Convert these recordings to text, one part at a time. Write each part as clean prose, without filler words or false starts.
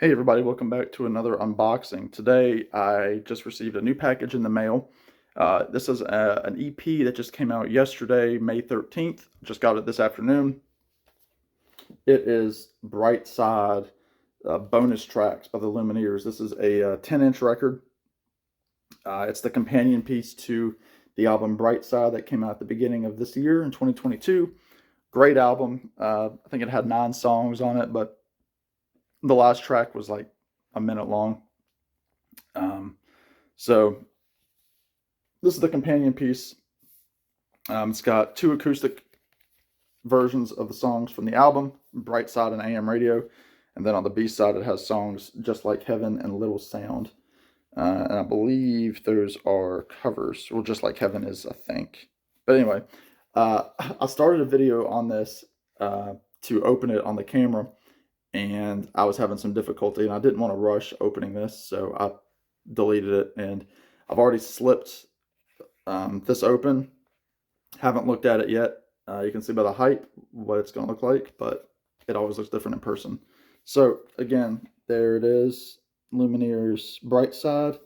Hey everybody, welcome back to another unboxing. Today I just received a new package in the mail. This is an EP that just came out yesterday, May 13th. Just got it this afternoon. It is Brightside bonus tracks by the Lumineers. This is a 10-inch record. It's the companion piece to the album Brightside that came out at the beginning of this year in 2022. Great album. I think it had 9 songs on it, but the last track was like a minute long. So this is the companion piece. It's got 2 acoustic versions of the songs from the album, Bright Side and AM Radio. And then on the B side, it has songs Just Like Heaven and Little Sound. And I believe those are covers. Well, Just Like Heaven is, I think. But anyway, I started a video on this to open it on the camera, and I was having some difficulty, and I didn't want to rush opening this, so I deleted it. And I've already slipped this open. Haven't looked at it yet. You can see by the height what it's going to look like, but it always looks different in person. So again, there it is, Lumineers Brightside.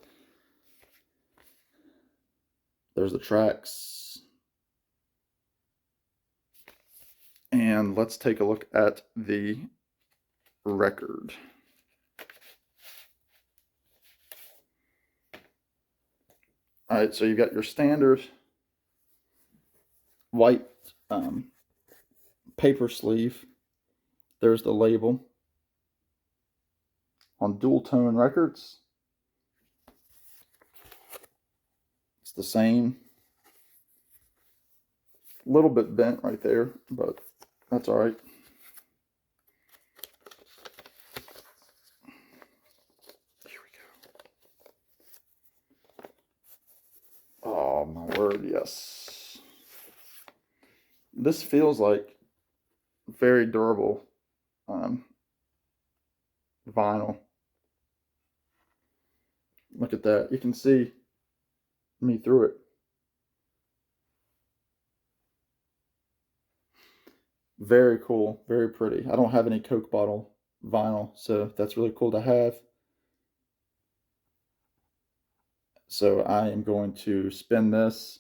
There's the tracks. And let's take a look at the record. All right, so you've got your standard white paper sleeve. There's the label on Dual Tone Records. It's the same. A little bit bent right there, but that's all right. Here we go. Oh my word, yes. This feels like very durable vinyl. Look at that. You can see me through it. Very cool. Very pretty. I don't have any Coke bottle vinyl, so that's really cool to have. So I am going to spin this.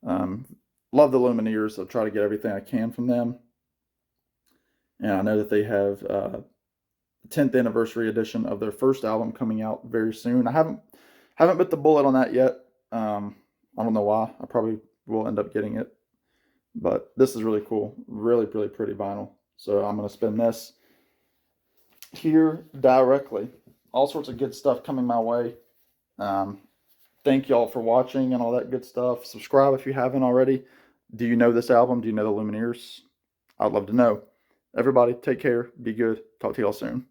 Love the Lumineers. I'll try to get everything I can from them. And I know that they have the 10th anniversary edition of their first album coming out very soon. I haven't bit the bullet on that yet. I don't know why. I probably will end up getting it. But this is really cool. Really, really pretty vinyl. So I'm going to spin this here directly. All sorts of good stuff coming my way. Thank y'all for watching and all that good stuff. Subscribe if you haven't already. Do you know this album? Do you know the Lumineers? I'd love to know. Everybody, take care. Be good. Talk to y'all soon.